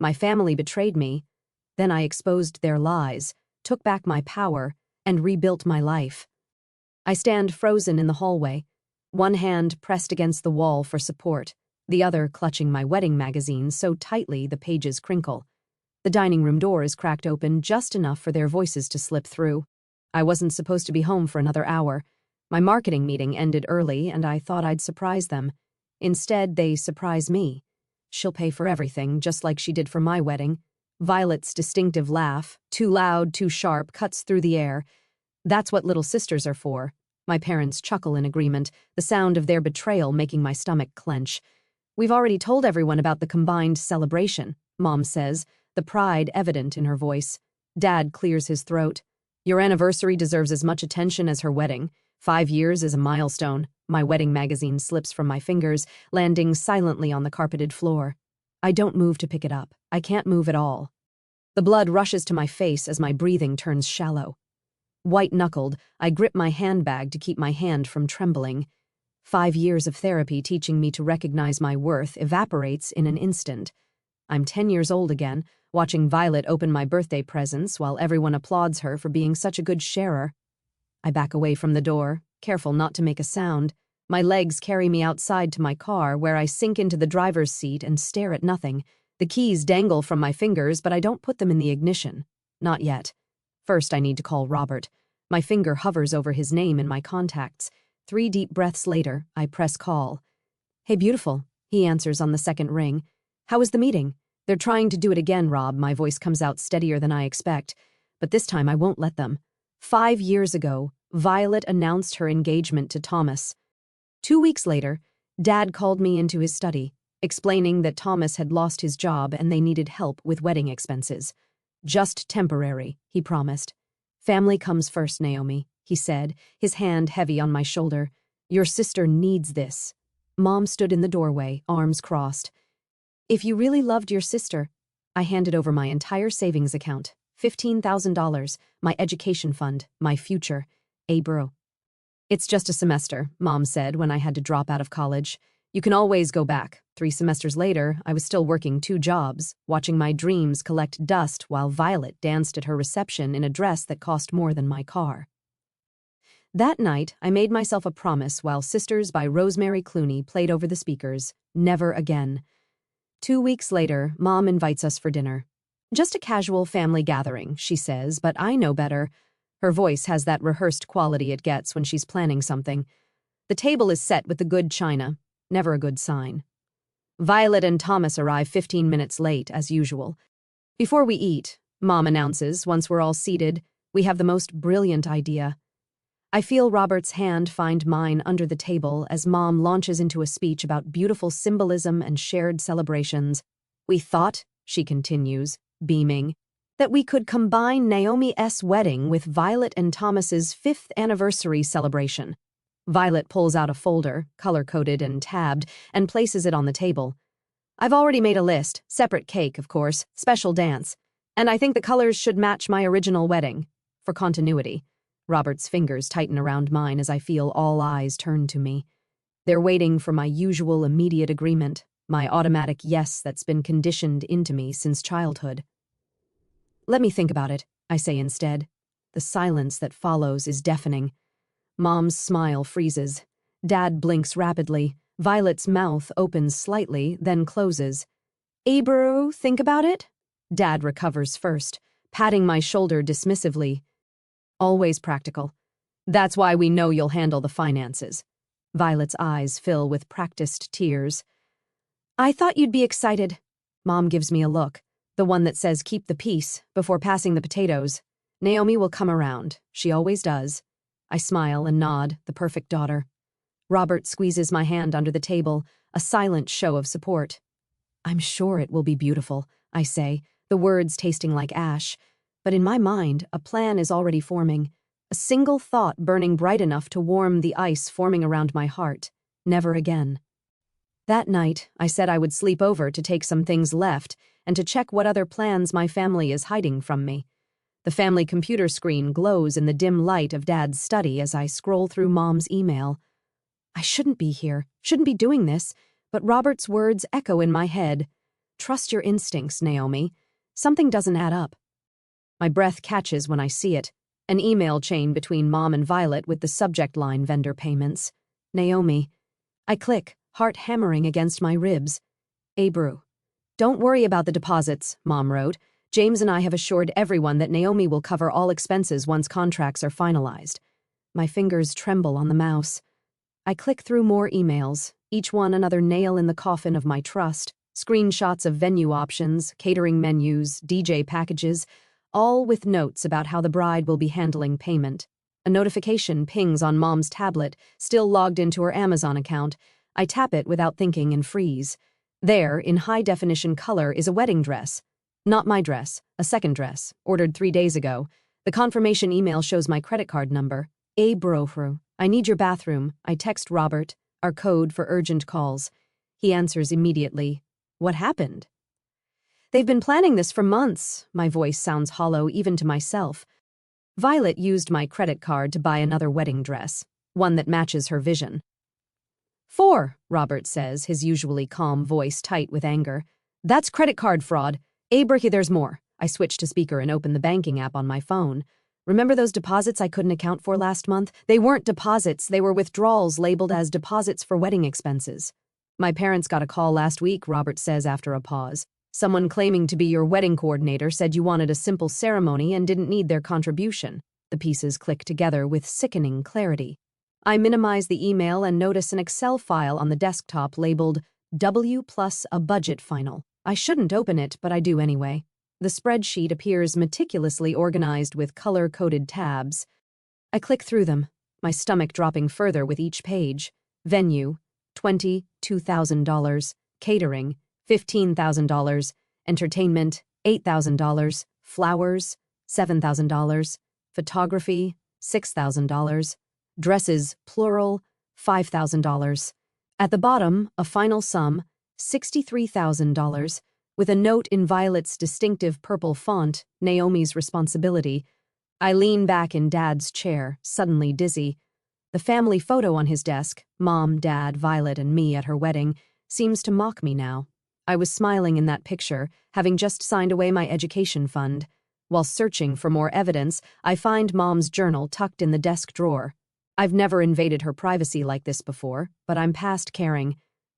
My family betrayed me. Then I exposed their lies, took back my power, and rebuilt my life. I stand frozen in the hallway, one hand pressed against the wall for support, the other clutching my wedding magazine so tightly the pages crinkle. The dining room door is cracked open just enough for their voices to slip through. I wasn't supposed to be home for another hour. My marketing meeting ended early, and I thought I'd surprise them. Instead, they surprise me. She'll pay for everything, just like she did for my wedding. Violet's distinctive laugh, too loud, too sharp, cuts through the air. That's what little sisters are for. My parents chuckle in agreement, the sound of their betrayal making my stomach clench. We've already told everyone about the combined celebration, Mom says, the pride evident in her voice. Dad clears his throat. Your anniversary deserves as much attention as her wedding. 5 years is a milestone. My wedding magazine slips from my fingers, landing silently on the carpeted floor. I don't move to pick it up. I can't move at all. The blood rushes to my face as my breathing turns shallow. White-knuckled, I grip my handbag to keep my hand from trembling. 5 years of therapy teaching me to recognize my worth evaporates in an instant. I'm 10 years old again, watching Violet open my birthday presents while everyone applauds her for being such a good sharer. I back away from the door, careful not to make a sound. My legs carry me outside to my car, where I sink into the driver's seat and stare at nothing. The keys dangle from my fingers, but I don't put them in the ignition. Not yet. First, I need to call Robert. My finger hovers over his name in my contacts. 3 deep breaths later, I press call. Hey, beautiful, he answers on the second ring. How was the meeting? They're trying to do it again, Rob. My voice comes out steadier than I expect. But this time I won't let them. 5 years ago, Violet announced her engagement to Thomas. 2 weeks later, Dad called me into his study, explaining that Thomas had lost his job and they needed help with wedding expenses. Just temporary, he promised. Family comes first, Naomi, he said, his hand heavy on my shoulder. Your sister needs this. Mom stood in the doorway, arms crossed. If you really loved your sister, I handed over my entire savings account, $15,000, my education fund, my future. Bro. It's just a semester, Mom said when I had to drop out of college. You can always go back. 3 semesters later, I was still working 2 jobs, watching my dreams collect dust while Violet danced at her reception in a dress that cost more than my car. That night, I made myself a promise while Sisters by Rosemary Clooney played over the speakers. Never again. 2 weeks later, Mom invites us for dinner. Just a casual family gathering, she says, but I know better. Her voice has that rehearsed quality it gets when she's planning something. The table is set with the good china. Never a good sign. Violet and Thomas arrive 15 minutes late, as usual. Before we eat, Mom announces, once we're all seated, we have the most brilliant idea. I feel Robert's hand find mine under the table as Mom launches into a speech about beautiful symbolism and shared celebrations. We thought, she continues, beaming, that we could combine Naomi's wedding with Violet and Thomas's 5th anniversary celebration. Violet pulls out a folder, color-coded and tabbed, and places it on the table. I've already made a list, separate cake, of course, special dance, and I think the colors should match my original wedding. For continuity. Robert's fingers tighten around mine as I feel all eyes turn to me. They're waiting for my usual immediate agreement, my automatic yes that's been conditioned into me since childhood. Let me think about it, I say instead. The silence that follows is deafening. Mom's smile freezes. Dad blinks rapidly. Violet's mouth opens slightly, then closes. Bro, think about it? Dad recovers first, patting my shoulder dismissively. Always practical. That's why we know you'll handle the finances. Violet's eyes fill with practiced tears. I thought you'd be excited. Mom gives me a look. The one that says keep the peace before passing the potatoes. Naomi will come around. She always does. I smile and nod, the perfect daughter. Robert squeezes my hand under the table, a silent show of support. I'm sure it will be beautiful, I say, the words tasting like ash. But in my mind, a plan is already forming. A single thought burning bright enough to warm the ice forming around my heart. Never again. That night, I said I would sleep over to take some things left and to check what other plans my family is hiding from me. The family computer screen glows in the dim light of Dad's study as I scroll through Mom's email. I shouldn't be here, shouldn't be doing this, but Robert's words echo in my head. Trust your instincts, Naomi. Something doesn't add up. My breath catches when I see it. An email chain between Mom and Violet with the subject line vendor payments. Naomi. I click, heart hammering against my ribs. Abru. Don't worry about the deposits, Mom wrote. James and I have assured everyone that Naomi will cover all expenses once contracts are finalized. My fingers tremble on the mouse. I click through more emails, each one another nail in the coffin of my trust. Screenshots of venue options, catering menus, DJ packages, all with notes about how the bride will be handling payment. A notification pings on Mom's tablet, still logged into her Amazon account. I tap it without thinking and freeze. There, in high-definition color, is a wedding dress. Not my dress, a second dress, ordered 3 days ago. The confirmation email shows my credit card number. Brohru. I need your bathroom. I text Robert, our code for urgent calls. He answers immediately. What happened? They've been planning this for months. My voice sounds hollow even to myself. Violet used my credit card to buy another wedding dress, one that matches her vision. 4, Robert says, his usually calm voice tight with anger. That's credit card fraud. Abraham, there's more. I switch to speaker and open the banking app on my phone. Remember those deposits I couldn't account for last month? They weren't deposits, they were withdrawals labeled as deposits for wedding expenses. My parents got a call last week, Robert says after a pause. Someone claiming to be your wedding coordinator said you wanted a simple ceremony and didn't need their contribution. The pieces click together with sickening clarity. I minimize the email and notice an Excel file on the desktop labeled W plus a budget final. I shouldn't open it, but I do anyway. The spreadsheet appears meticulously organized with color-coded tabs. I click through them, my stomach dropping further with each page. Venue, $22,000. Catering, $15,000. Entertainment, $8,000. Flowers, $7,000. Photography, $6,000. Dresses, plural, $5,000. At the bottom, a final sum, $63,000, with a note in Violet's distinctive purple font, Naomi's responsibility. I lean back in Dad's chair, suddenly dizzy. The family photo on his desk, Mom, Dad, Violet, and me at her wedding, seems to mock me now. I was smiling in that picture, having just signed away my education fund. While searching for more evidence, I find Mom's journal tucked in the desk drawer. I've never invaded her privacy like this before, but I'm past caring.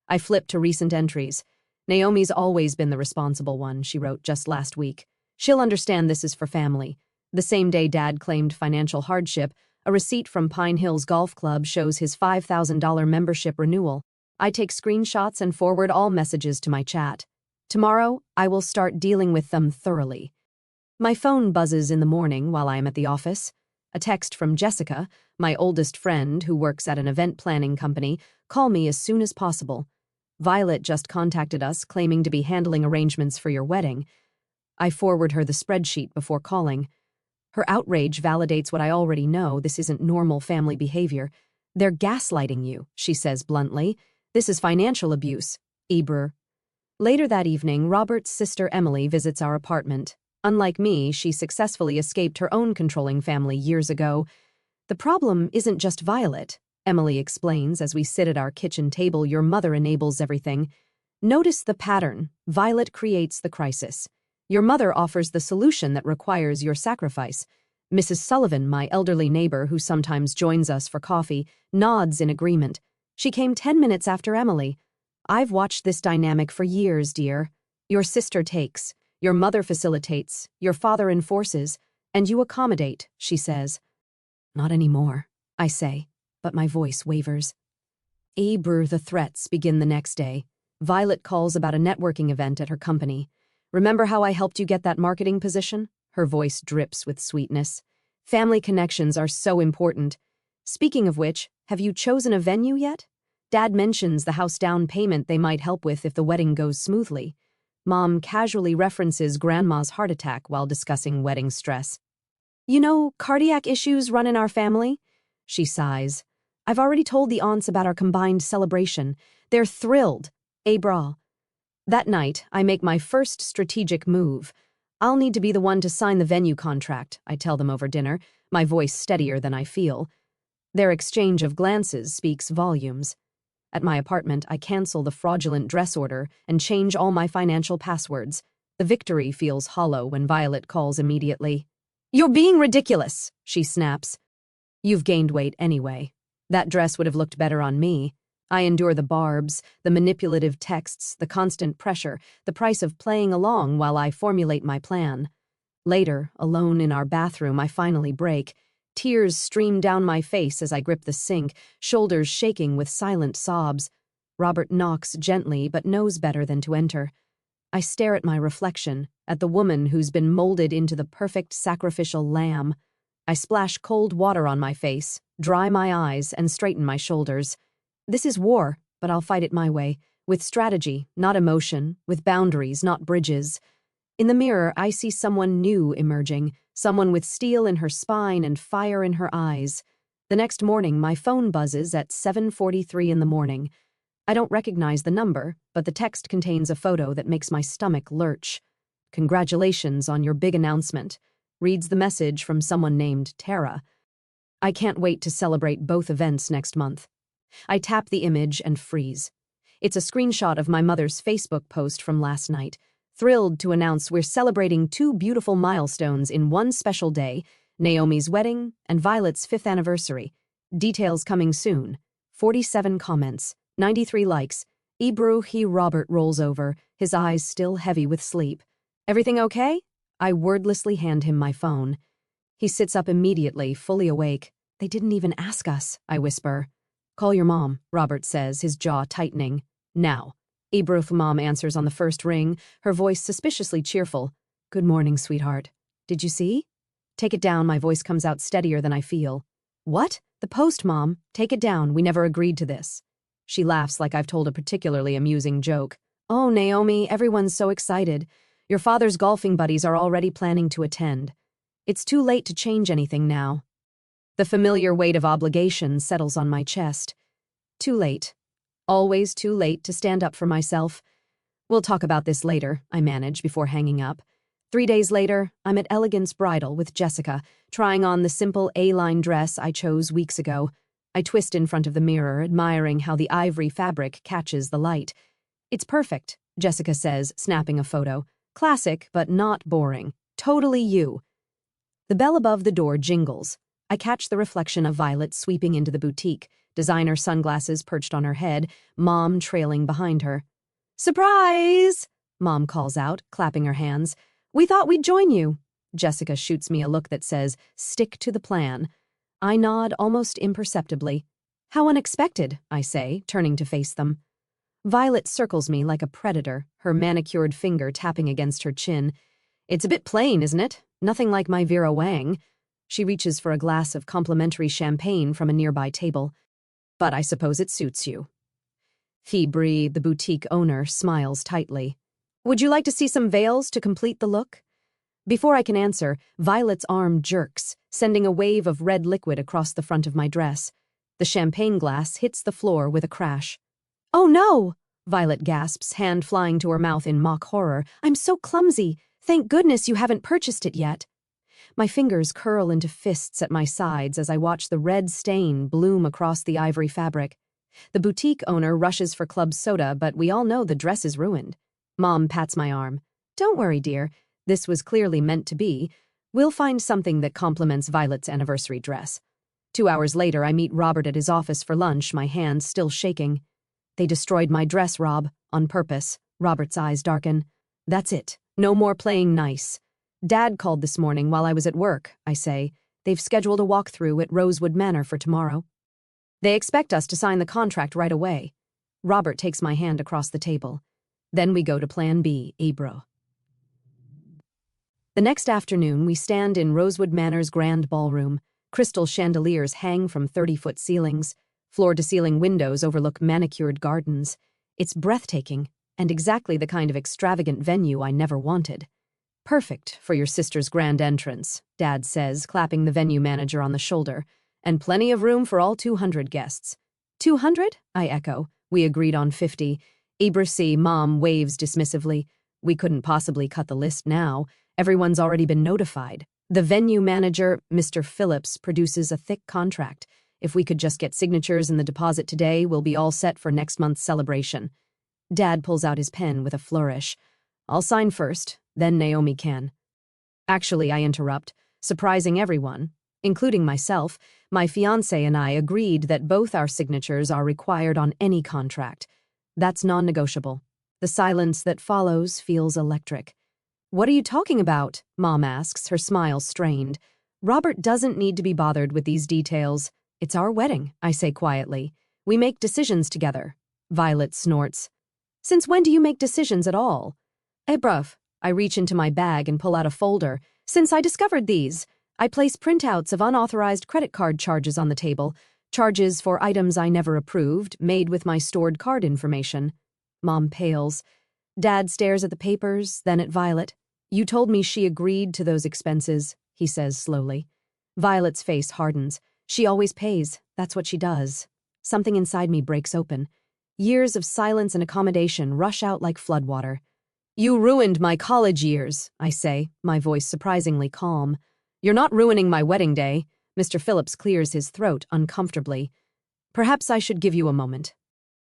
I flip to recent entries. Naomi's always been the responsible one, she wrote just last week. She'll understand this is for family. The same day Dad claimed financial hardship, a receipt from Pine Hills Golf Club shows his $5,000 membership renewal. I take screenshots and forward all messages to my chat. Tomorrow, I will start dealing with them thoroughly. My phone buzzes in the morning while I am at the office. A text from Jessica, my oldest friend who works at an event planning company, call me as soon as possible. Violet just contacted us, claiming to be handling arrangements for your wedding. I forward her the spreadsheet before calling. Her outrage validates what I already know. This isn't normal family behavior. They're gaslighting you, she says bluntly. This is financial abuse. Eber. Later that evening, Robert's sister Emily visits our apartment. Unlike me, she successfully escaped her own controlling family years ago. The problem isn't just Violet, Emily explains as we sit at our kitchen table. Your mother enables everything. Notice the pattern. Violet creates the crisis. Your mother offers the solution that requires your sacrifice. Mrs. Sullivan, my elderly neighbor who sometimes joins us for coffee, nods in agreement. She came 10 minutes after Emily. I've watched this dynamic for years, dear. Your sister takes. Your mother facilitates, your father enforces, and you accommodate, she says. Not anymore, I say, but my voice wavers. The threats begin the next day. Violet calls about a networking event at her company. Remember how I helped you get that marketing position? Her voice drips with sweetness. Family connections are so important. Speaking of which, have you chosen a venue yet? Dad mentions the house down payment they might help with if the wedding goes smoothly. Mom casually references Grandma's heart attack while discussing wedding stress. You know, cardiac issues run in our family? She sighs. I've already told the aunts about our combined celebration. They're thrilled. Bra. That night, I make my first strategic move. I'll need to be the one to sign the venue contract, I tell them over dinner, my voice steadier than I feel. Their exchange of glances speaks volumes. At my apartment, I cancel the fraudulent dress order and change all my financial passwords. The victory feels hollow when Violet calls immediately. "You're being ridiculous," she snaps. "You've gained weight anyway. That dress would have looked better on me. I endure the barbs, the manipulative texts, the constant pressure, the price of playing along while I formulate my plan. Later, alone in our bathroom, I finally break. Tears stream down my face as I grip the sink, shoulders shaking with silent sobs. Robert knocks gently but knows better than to enter. I stare at my reflection, at the woman who's been molded into the perfect sacrificial lamb. I splash cold water on my face, dry my eyes, and straighten my shoulders. This is war, but I'll fight it my way, with strategy, not emotion, with boundaries, not bridges. In the mirror, I see someone new emerging, someone with steel in her spine and fire in her eyes. The next morning, my phone buzzes at 7:43 in the morning. I don't recognize the number, but the text contains a photo that makes my stomach lurch. "Congratulations on your big announcement," reads the message from someone named Tara. I can't wait to celebrate both events next month. I tap the image and freeze. It's a screenshot of my mother's Facebook post from last night. Thrilled to announce we're celebrating two beautiful milestones in one special day, Naomi's wedding and Violet's 5th anniversary. Details coming soon. 47 comments, 93 likes. He Robert rolls over, his eyes still heavy with sleep. "Everything okay?" I wordlessly hand him my phone. He sits up immediately, fully awake. "They didn't even ask us," I whisper. "Call your mom," Robert says, his jaw tightening. "Now." Ibru's mom answers on the first ring, her voice suspiciously cheerful. "Good morning, sweetheart. Did you see?" "Take it down," my voice comes out steadier than I feel. "What? The post, Mom. Take it down. We never agreed to this." She laughs like I've told a particularly amusing joke. "Oh, Naomi, everyone's so excited. Your father's golfing buddies are already planning to attend. It's too late to change anything now." The familiar weight of obligation settles on my chest. Too late. Always too late to stand up for myself. "We'll talk about this later," I manage before hanging up. 3 days later, I'm at Elegance Bridal with Jessica, trying on the simple A-line dress I chose weeks ago. I twist in front of the mirror, admiring how the ivory fabric catches the light. "It's perfect," Jessica says, snapping a photo. "Classic, but not boring. Totally you." The bell above the door jingles. I catch the reflection of Violet sweeping into the boutique, designer sunglasses perched on her head, Mom trailing behind her. "Surprise!" Mom calls out, clapping her hands. "We thought we'd join you." Jessica shoots me a look that says, "Stick to the plan." I nod almost imperceptibly. "How unexpected," I say, turning to face them. Violet circles me like a predator, her manicured finger tapping against her chin. "It's a bit plain, isn't it? Nothing like my Vera Wang." She reaches for a glass of complimentary champagne from a nearby table. "But I suppose it suits you." Fibri, the boutique owner, smiles tightly. "Would you like to see some veils to complete the look?" Before I can answer, Violet's arm jerks, sending a wave of red liquid across the front of my dress. The champagne glass hits the floor with a crash. "Oh no!" Violet gasps, hand flying to her mouth in mock horror. "I'm so clumsy. Thank goodness you haven't purchased it yet." My fingers curl into fists at my sides as I watch the red stain bloom across the ivory fabric. The boutique owner rushes for club soda, but we all know the dress is ruined. Mom pats my arm. "Don't worry, dear. This was clearly meant to be. We'll find something that complements Violet's anniversary dress." 2 hours later, I meet Robert at his office for lunch, my hands still shaking. "They destroyed my dress, Rob, on purpose." Robert's eyes darken. "That's it. No more playing nice." "Dad called this morning while I was at work," I say. "They've scheduled a walkthrough at Rosewood Manor for tomorrow. They expect us to sign the contract right away." Robert takes my hand across the table. "Then we go to Plan B, Ibro." The next afternoon, we stand in Rosewood Manor's grand ballroom. Crystal chandeliers hang from 30-foot ceilings. Floor-to-ceiling windows overlook manicured gardens. It's breathtaking, and exactly the kind of extravagant venue I never wanted. "Perfect for your sister's grand entrance," Dad says, clapping the venue manager on the shoulder. "And plenty of room for all 200 guests." 200? I echo. "We agreed on 50. Ibrahim, Mom waves dismissively. "We couldn't possibly cut the list now. Everyone's already been notified." The venue manager, Mr. Phillips, produces a thick contract. If we could just get signatures and the deposit today, we'll be all set for next month's celebration. Dad pulls out his pen with a flourish. I'll sign first, then Naomi can. Actually, I interrupt, surprising everyone, including myself. My fiancé and I agreed that both our signatures are required on any contract. That's non-negotiable. The silence that follows feels electric. What are you talking about? Mom asks, her smile strained. Robert doesn't need to be bothered with these details. It's our wedding, I say quietly. We make decisions together. Violet snorts. Since when do you make decisions at all? Hey, bruv. I reach into my bag and pull out a folder. Since I discovered these, I place printouts of unauthorized credit card charges on the table, charges for items I never approved, made with my stored card information. Mom pales. Dad stares at the papers, then at Violet. You told me she agreed to those expenses, he says slowly. Violet's face hardens. She always pays. That's what she does. Something inside me breaks open. Years of silence and accommodation rush out like floodwater. You ruined my college years, I say, my voice surprisingly calm. You're not ruining my wedding day. Mr. Phillips clears his throat uncomfortably. Perhaps I should give you a moment.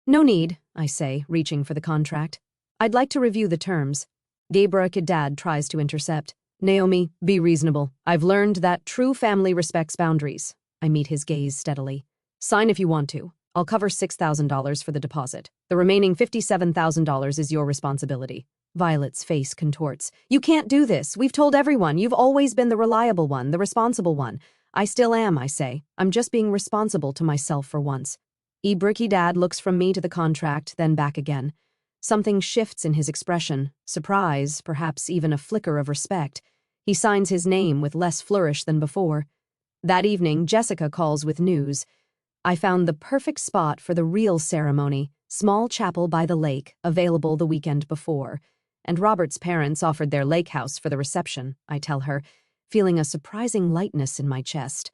No need, I say, reaching for the contract. I'd like to review the terms. Dad tries to intercept. Naomi, be reasonable. I've learned that true family respects boundaries. I meet his gaze steadily. Sign if you want to. I'll cover $6,000 for the deposit. The remaining $57,000 is your responsibility. Violet's face contorts. You can't do this. We've told everyone. You've always been the reliable one, the responsible one. I still am, I say. I'm just being responsible to myself for once. Dad looks from me to the contract, then back again. Something shifts in his expression. Surprise, perhaps even a flicker of respect. He signs his name with less flourish than before. That evening, Jessica calls with news. I found the perfect spot for the real ceremony, small chapel by the lake, available the weekend before. And Robert's parents offered their lake house for the reception, I tell her, feeling a surprising lightness in my chest.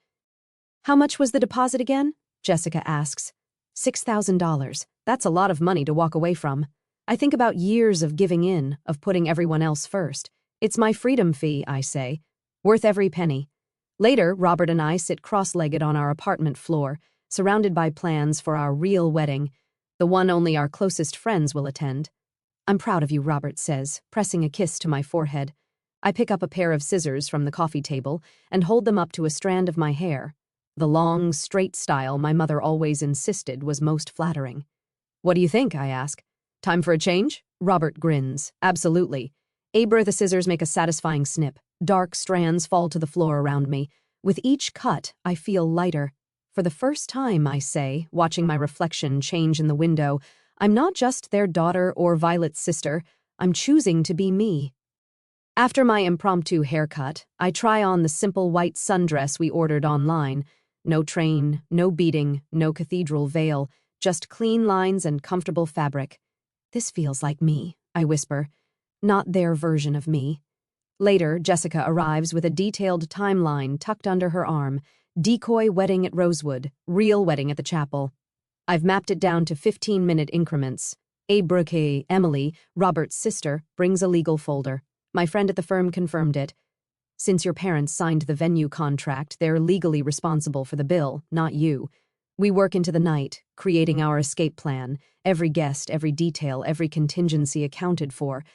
How much was the deposit again? Jessica asks. $6,000. That's a lot of money to walk away from. I think about years of giving in, of putting everyone else first. It's my freedom fee, I say. Worth every penny. Later, Robert and I sit cross-legged on our apartment floor, surrounded by plans for our real wedding, the one only our closest friends will attend. I'm proud of you, Robert says, pressing a kiss to my forehead. I pick up a pair of scissors from the coffee table and hold them up to a strand of my hair. The long, straight style my mother always insisted was most flattering. What do you think? I ask. Time for a change? Robert grins. Absolutely. The scissors make a satisfying snip. Dark strands fall to the floor around me. With each cut, I feel lighter. For the first time, I say, watching my reflection change in the window, I'm not just their daughter or Violet's sister. I'm choosing to be me. After my impromptu haircut, I try on the simple white sundress we ordered online. No train, no beading, no cathedral veil, just clean lines and comfortable fabric. This feels like me, I whisper. Not their version of me. Later, Jessica arrives with a detailed timeline tucked under her arm. Decoy wedding at Rosewood, real wedding at the chapel. I've mapped it down to 15-minute increments. Emily, Robert's sister, brings a legal folder. My friend at the firm confirmed it. Since your parents signed the venue contract, they're legally responsible for the bill, not you. We work into the night, creating our escape plan. Every guest, every detail, every contingency accounted for.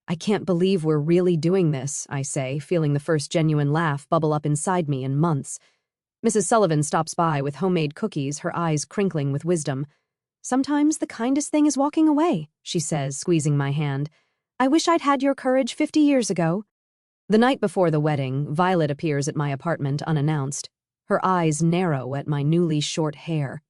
I can't believe we're really doing this, I say, feeling the first genuine laugh bubble up inside me in months. Mrs. Sullivan stops by with homemade cookies, her eyes crinkling with wisdom. Sometimes the kindest thing is walking away, she says, squeezing my hand. I wish I'd had your courage 50 years ago. The night before the wedding, Violet appears at my apartment unannounced. Her eyes narrow at my newly short hair.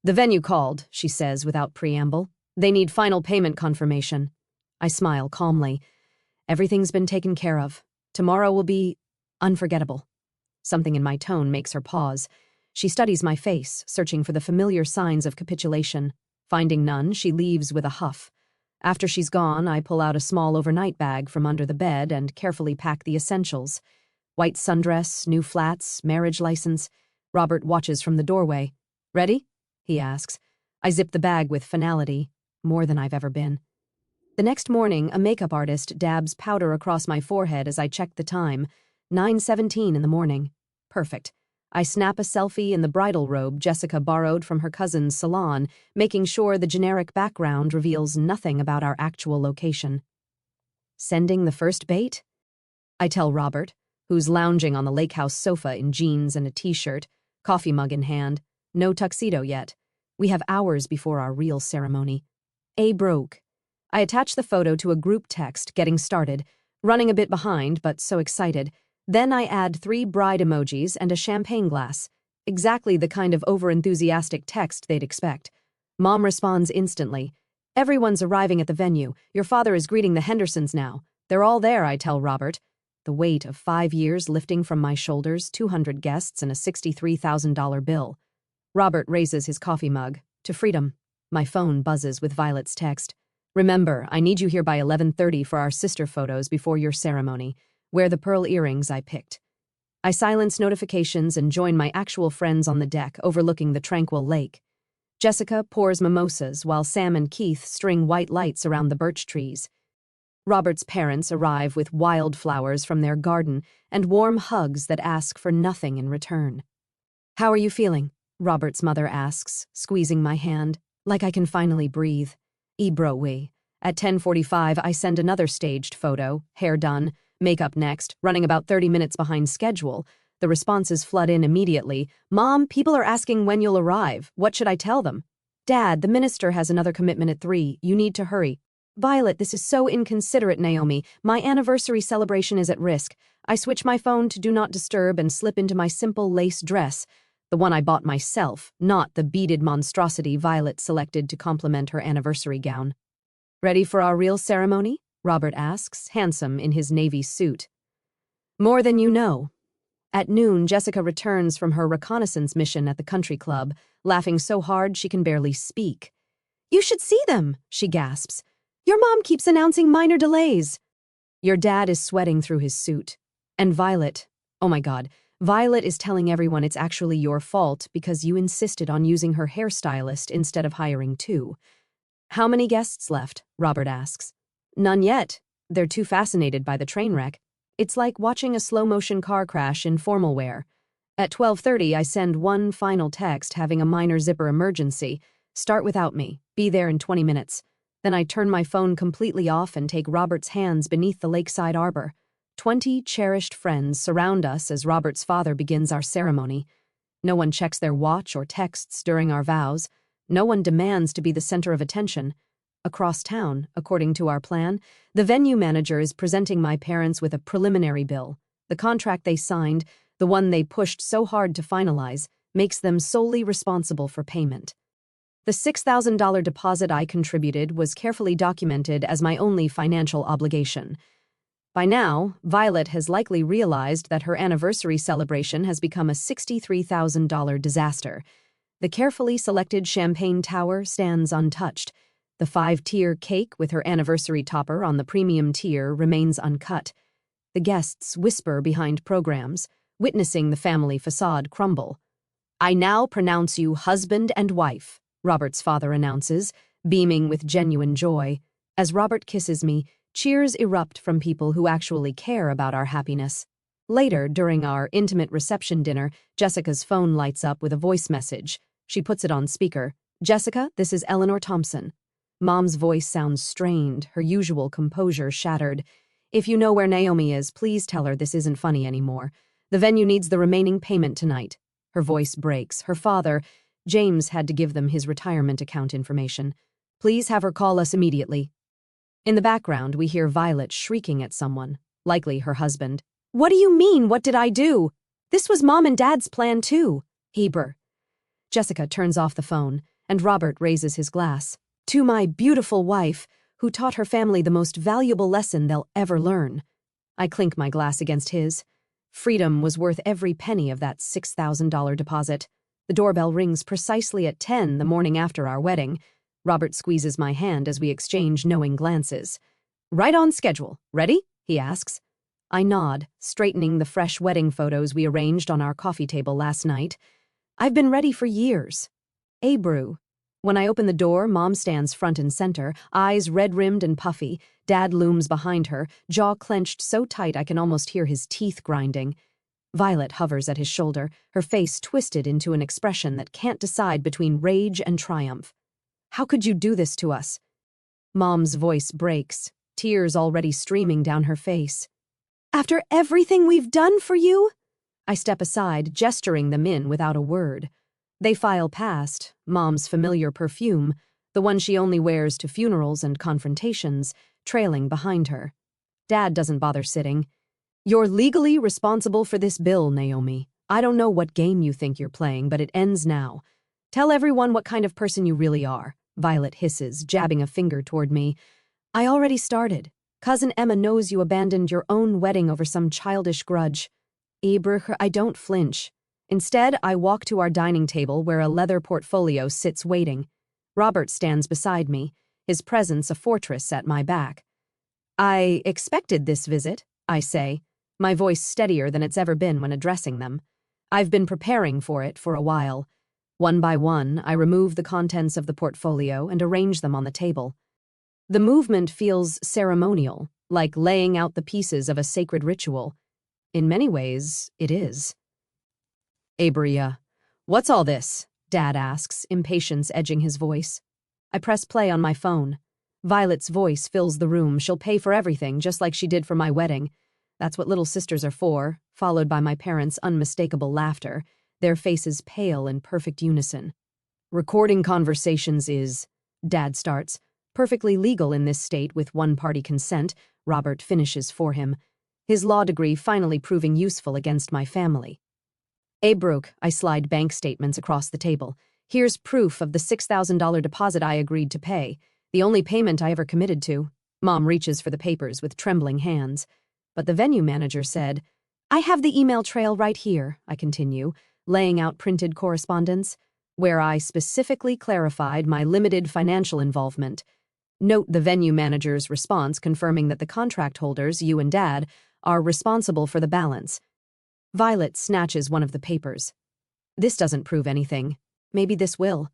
The venue called, she says without preamble. They need final payment confirmation. I smile calmly. Everything's been taken care of. Tomorrow will be unforgettable. Something in my tone makes her pause. She studies my face, searching for the familiar signs of capitulation. Finding none, she leaves with a huff. After she's gone, I pull out a small overnight bag from under the bed and carefully pack the essentials. White sundress, new flats, marriage license. Robert watches from the doorway. Ready? He asks. I zip the bag with finality, more than I've ever been. The next morning, a makeup artist dabs powder across my forehead as I check the time. 9:17 in the morning. Perfect. I snap a selfie in the bridal robe Jessica borrowed from her cousin's salon, making sure the generic background reveals nothing about our actual location. Sending the first bait? I tell Robert, who's lounging on the lake house sofa in jeans and a t-shirt, coffee mug in hand. No tuxedo yet. We have hours before our real ceremony. Broke. I attach the photo to a group text, getting started, running a bit behind, but so excited. Then I add 3 bride emojis and a champagne glass. Exactly the kind of overenthusiastic text they'd expect. Mom responds instantly. Everyone's arriving at the venue. Your father is greeting the Hendersons now. They're all there, I tell Robert. The weight of 5 years lifting from my shoulders, 200 guests and a $63,000 bill. Robert raises his coffee mug. To freedom. My phone buzzes with Violet's text. Remember, I need you here by 11:30 for our sister photos before your ceremony. Wear the pearl earrings I picked. I silence notifications and join my actual friends on the deck overlooking the tranquil lake. Jessica pours mimosas while Sam and Keith string white lights around the birch trees. Robert's parents arrive with wildflowers from their garden and warm hugs that ask for nothing in return. How are you feeling? Robert's mother asks, squeezing my hand, like I can finally breathe. We. At 10:45, I send another staged photo, hair done, makeup next, running about 30 minutes behind schedule. The responses flood in immediately. Mom, people are asking when you'll arrive. What should I tell them? Dad, the minister has another commitment at 3. You need to hurry. Violet, this is so inconsiderate, Naomi. My anniversary celebration is at risk. I switch my phone to Do Not Disturb and slip into my simple lace dress, the one I bought myself, not the beaded monstrosity Violet selected to complement her anniversary gown. Ready for our real ceremony? Robert asks, handsome in his navy suit. More than you know. At noon, Jessica returns from her reconnaissance mission at the country club, laughing so hard she can barely speak. You should see them, she gasps. Your mom keeps announcing minor delays. Your dad is sweating through his suit. And Violet, oh my God, Violet is telling everyone it's actually your fault because you insisted on using her hairstylist instead of hiring 2. How many guests left? Robert asks. None yet. They're too fascinated by the train wreck. It's like watching a slow-motion car crash in formal wear. At 12:30, I send one final text having a minor zipper emergency. Start without me. Be there in 20 minutes. Then I turn my phone completely off and take Robert's hands beneath the lakeside arbor. 20 cherished friends surround us as Robert's father begins our ceremony. No one checks their watch or texts during our vows. No one demands to be the center of attention. Across town, according to our plan, the venue manager is presenting my parents with a preliminary bill. The contract they signed, the one they pushed so hard to finalize, makes them solely responsible for payment. The $6,000 deposit I contributed was carefully documented as my only financial obligation. By now, Violet has likely realized that her anniversary celebration has become a $63,000 disaster. The carefully selected champagne tower stands untouched. The 5-tier cake with her anniversary topper on the premium tier remains uncut. The guests whisper behind programs, witnessing the family facade crumble. I now pronounce you husband and wife, Robert's father announces, beaming with genuine joy. As Robert kisses me, cheers erupt from people who actually care about our happiness. Later, during our intimate reception dinner, Jessica's phone lights up with a voice message. She puts it on speaker. Jessica, this is Eleanor Thompson. Mom's voice sounds strained, her usual composure shattered. If you know where Naomi is, please tell her this isn't funny anymore. The venue needs the remaining payment tonight. Her voice breaks. Her father, James, had to give them his retirement account information. Please have her call us immediately. In the background, we hear Violet shrieking at someone, likely her husband. What do you mean, what did I do? This was Mom and Dad's plan too. Heber. Jessica turns off the phone, and Robert raises his glass. To my beautiful wife, who taught her family the most valuable lesson they'll ever learn. I clink my glass against his. Freedom was worth every penny of that $6,000 deposit. The doorbell rings precisely at 10 the morning after our wedding. Robert squeezes my hand as we exchange knowing glances. Right on schedule. Ready? He asks. I nod, straightening the fresh wedding photos we arranged on our coffee table last night. I've been ready for years. Brew. When I open the door, Mom stands front and center, eyes red-rimmed and puffy. Dad looms behind her, jaw clenched so tight I can almost hear his teeth grinding. Violet hovers at his shoulder, her face twisted into an expression that can't decide between rage and triumph. How could you do this to us? Mom's voice breaks, tears already streaming down her face. After everything we've done for you? I step aside, gesturing them in without a word. They file past, Mom's familiar perfume, the one she only wears to funerals and confrontations, trailing behind her. Dad doesn't bother sitting. You're legally responsible for this bill, Naomi. I don't know what game you think you're playing, but it ends now. Tell everyone what kind of person you really are, Violet hisses, jabbing a finger toward me. I already started. Cousin Emma knows you abandoned your own wedding over some childish grudge. Ibruch, I don't flinch. Instead, I walk to our dining table where a leather portfolio sits waiting. Robert stands beside me, his presence a fortress at my back. I expected this visit, I say, my voice steadier than it's ever been when addressing them. I've been preparing for it for a while. One by one, I remove the contents of the portfolio and arrange them on the table. The movement feels ceremonial, like laying out the pieces of a sacred ritual. In many ways, it is. Abria, what's all this? Dad asks, impatience edging his voice. I press play on my phone. Violet's voice fills the room. She'll pay for everything, just like she did for my wedding. That's what little sisters are for, followed by my parents' unmistakable laughter, their faces pale in perfect unison. Recording conversations is, Dad starts, perfectly legal in this state with one-party consent. Robert finishes for him, his law degree finally proving useful against my family. Abruch, I slide bank statements across the table. Here's proof of the $6,000 deposit I agreed to pay, the only payment I ever committed to. Mom reaches for the papers with trembling hands. But the venue manager said, I have the email trail right here, I continue, laying out printed correspondence, where I specifically clarified my limited financial involvement. Note the venue manager's response confirming that the contract holders, you and Dad, are responsible for the balance. Violet snatches one of the papers. This doesn't prove anything. Maybe this will.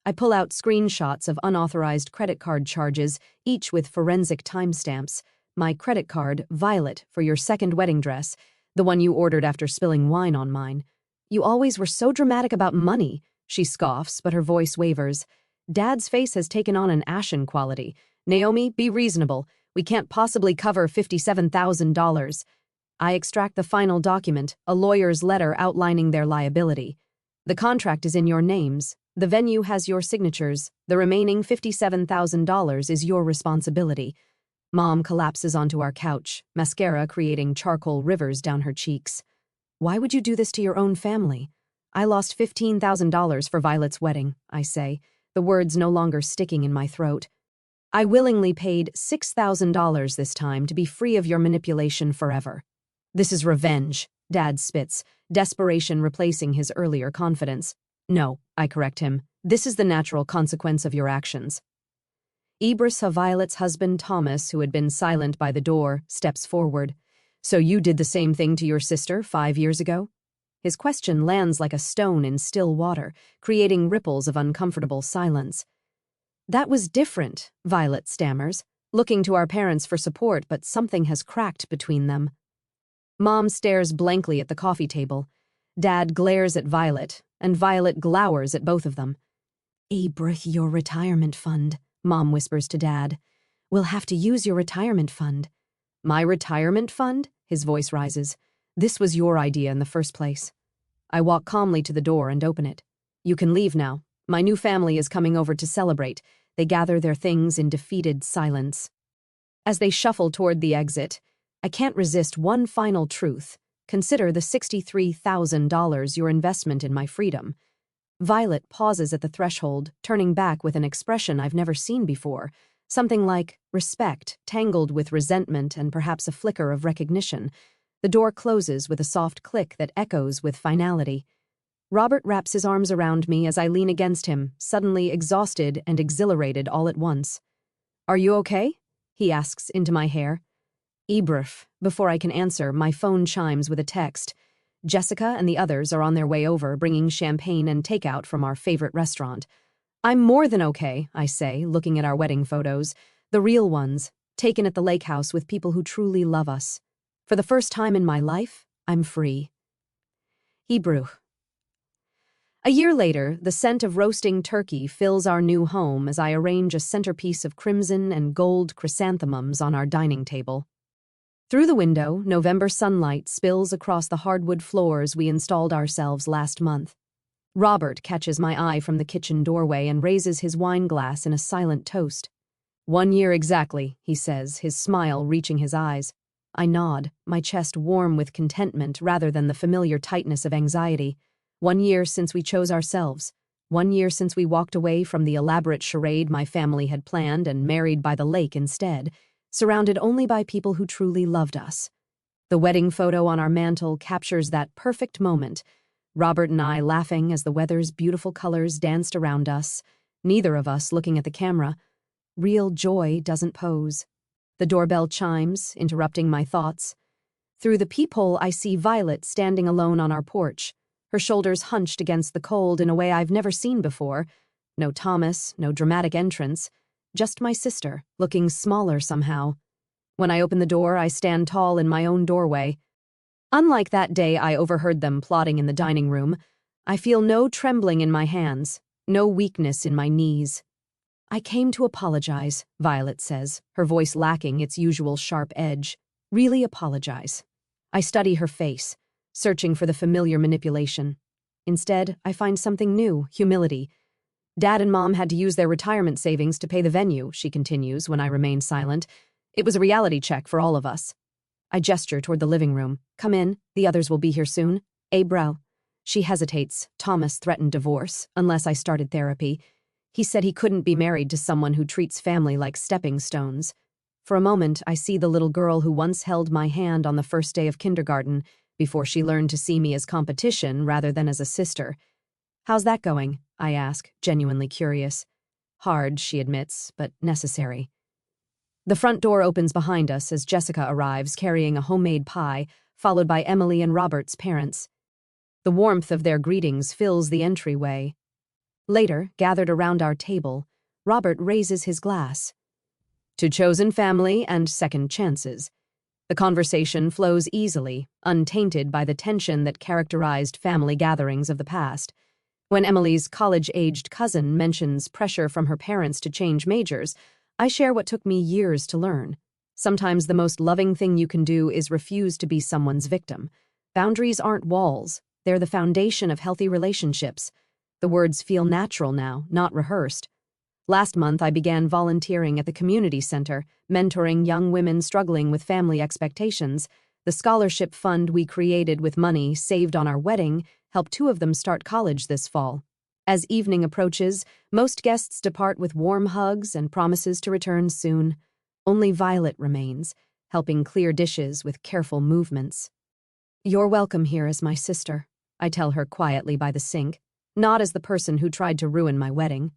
I pull out screenshots of unauthorized credit card charges, each with forensic timestamps. My credit card, Violet, for your second wedding dress, the one you ordered after spilling wine on mine. You always were so dramatic about money, she scoffs, but her voice wavers. Dad's face has taken on an ashen quality. Naomi, be reasonable. We can't possibly cover $57,000. I extract the final document, a lawyer's letter outlining their liability. The contract is in your names. The venue has your signatures. The remaining $57,000 is your responsibility. Mom collapses onto our couch, mascara creating charcoal rivers down her cheeks. Why would you do this to your own family? I lost $15,000 for Violet's wedding, I say, the words no longer sticking in my throat. I willingly paid $6,000 this time to be free of your manipulation forever. This is revenge, Dad spits, desperation replacing his earlier confidence. No, I correct him. This is the natural consequence of your actions. Ibrisa, Violet's husband, Thomas, who had been silent by the door, steps forward. So you did the same thing to your sister 5 years ago? His question lands like a stone in still water, creating ripples of uncomfortable silence. That was different, Violet stammers, looking to our parents for support, but something has cracked between them. Mom stares blankly at the coffee table. Dad glares at Violet, and Violet glowers at both of them. Abruch, your retirement fund, Mom whispers to Dad. We'll have to use your retirement fund. My retirement fund? His voice rises. This was your idea in the first place. I walk calmly to the door and open it. You can leave now. My new family is coming over to celebrate. They gather their things in defeated silence. As they shuffle toward the exit, I can't resist one final truth. Consider the $63,000 your investment in my freedom. Violet pauses at the threshold, turning back with an expression I've never seen before, something like respect, tangled with resentment and perhaps a flicker of recognition. The door closes with a soft click that echoes with finality. Robert wraps his arms around me as I lean against him, suddenly exhausted and exhilarated all at once. Are you okay? He asks into my hair. Ibruch. Before I can answer, my phone chimes with a text. Jessica and the others are on their way over, bringing champagne and takeout from our favorite restaurant. I'm more than okay, I say, looking at our wedding photos, the real ones, taken at the lake house with people who truly love us. For the first time in my life, I'm free. Hebrew. A year later, the scent of roasting turkey fills our new home as I arrange a centerpiece of crimson and gold chrysanthemums on our dining table. Through the window, November sunlight spills across the hardwood floors we installed ourselves last month. Robert catches my eye from the kitchen doorway and raises his wine glass in a silent toast. 1 year exactly, he says, his smile reaching his eyes. I nod, my chest warm with contentment rather than the familiar tightness of anxiety. 1 year since we chose ourselves. 1 year since we walked away from the elaborate charade my family had planned and married by the lake instead, surrounded only by people who truly loved us. The wedding photo on our mantel captures that perfect moment. Robert and I laughing as the weather's beautiful colors danced around us, neither of us looking at the camera. Real joy doesn't pose. The doorbell chimes, interrupting my thoughts. Through the peephole, I see Violet standing alone on our porch, her shoulders hunched against the cold in a way I've never seen before. No Thomas, no dramatic entrance, just my sister, looking smaller somehow. When I open the door, I stand tall in my own doorway. Unlike that day I overheard them plotting in the dining room, I feel no trembling in my hands, no weakness in my knees. I came to apologize, Violet says, her voice lacking its usual sharp edge. Really apologize. I study her face, searching for the familiar manipulation. Instead, I find something new, humility. Dad and Mom had to use their retirement savings to pay the venue, she continues when I remain silent. It was a reality check for all of us. I gesture toward the living room. Come in, the others will be here soon. Bro. She hesitates. Thomas threatened divorce, unless I started therapy. He said he couldn't be married to someone who treats family like stepping stones. For a moment, I see the little girl who once held my hand on the first day of kindergarten, before she learned to see me as competition rather than as a sister. How's that going? I ask, genuinely curious. Hard, she admits, but necessary. The front door opens behind us as Jessica arrives carrying a homemade pie, followed by Emily and Robert's parents. The warmth of their greetings fills the entryway. Later, gathered around our table, Robert raises his glass. To chosen family and second chances. The conversation flows easily, untainted by the tension that characterized family gatherings of the past. When Emily's college-aged cousin mentions pressure from her parents to change majors, I share what took me years to learn. Sometimes the most loving thing you can do is refuse to be someone's victim. Boundaries aren't walls. They're the foundation of healthy relationships. The words feel natural now, not rehearsed. Last month, I began volunteering at the community center, mentoring young women struggling with family expectations. The scholarship fund we created with money saved on our wedding helped 2 of them start college this fall. As evening approaches, most guests depart with warm hugs and promises to return soon. Only Violet remains, helping clear dishes with careful movements. You're welcome here as my sister, I tell her quietly by the sink, not as the person who tried to ruin my wedding.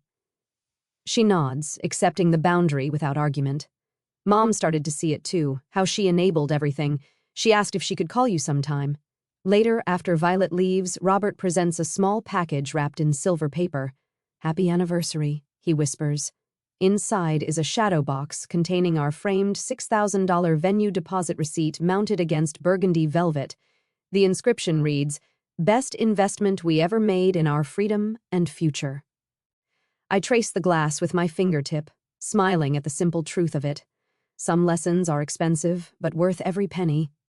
She nods, accepting the boundary without argument. Mom started to see it too, how she enabled everything. She asked if she could call you sometime. Later, after Violet leaves, Robert presents a small package wrapped in silver paper. Happy anniversary, he whispers. Inside is a shadow box containing our framed $6,000 venue deposit receipt mounted against burgundy velvet. The inscription reads, "Best investment we ever made in our freedom and future." I trace the glass with my fingertip, smiling at the simple truth of it. Some lessons are expensive, but worth every penny.